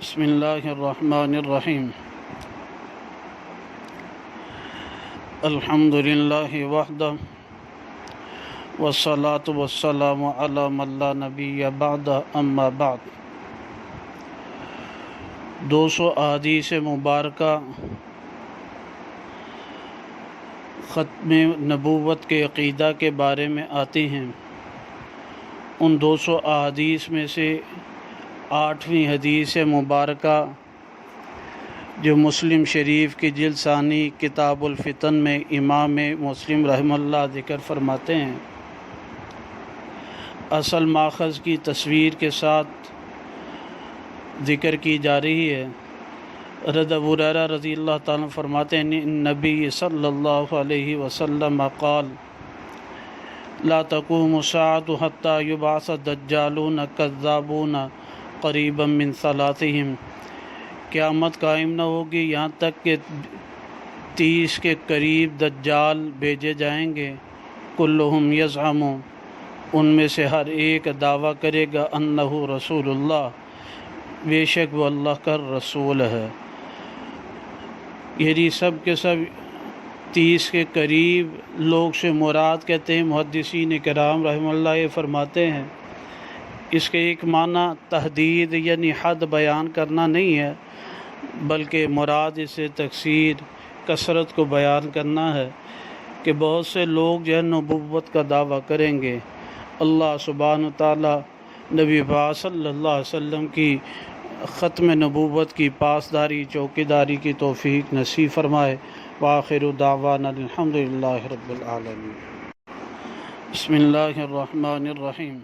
بسم اللہ الرحمن الرحیم الحمد للہ وحدہ والصلاة والسلام علی من لا نبی بعد اما بعد 200 احادیث مبارکہ ختم نبوت کے عقیدہ کے بارے میں آتی ہیں۔ ان 200 احادیث میں سے 8ویں حدیث مبارکہ جو مسلم شریف کی جلد ثانی کتاب الفتن میں امام مسلم رحمہ اللہ ذکر فرماتے ہیں، اصل ماخذ کی تصویر کے ساتھ ذکر کی جا رہی ہے۔ حضرت ابو ہریرہ رضی اللہ تعالیٰ فرماتے ہیں، نبی صلی اللہ علیہ وسلم قال لا تقوم الساعة حتى يبعث الدجالون كذابون قریبا من ثلاثہم، قیامت قائم نہ ہوگی یہاں تک کہ 30 کے قریب دجال بھیجے جائیں گے، کلہم یزعم، ان میں سے ہر ایک دعویٰ کرے گا انہ رسول اللہ، بے شک وہ اللہ کا رسول ہے۔ یعنی سب کے سب 30 کے قریب لوگ سے مراد کہتے ہیں محدثین کرام رحمہ اللہ یہ فرماتے ہیں، اس کے ایک معنی تحدید یعنی حد بیان کرنا نہیں ہے، بلکہ مراد اسے تکثیر کثرت کو بیان کرنا ہے کہ بہت سے لوگ جو ہے نبوت کا دعویٰ کریں گے۔ اللہ سبحانہ وتعالیٰ نبی پاک صلی اللہ علیہ وسلم کی ختم نبوت کی پاسداری چوکیداری کی توفیق نصیب فرمائے۔ وآخر دعوانا الحمدللہ رب العالمین۔ بسم اللہ الرحمن الرحیم۔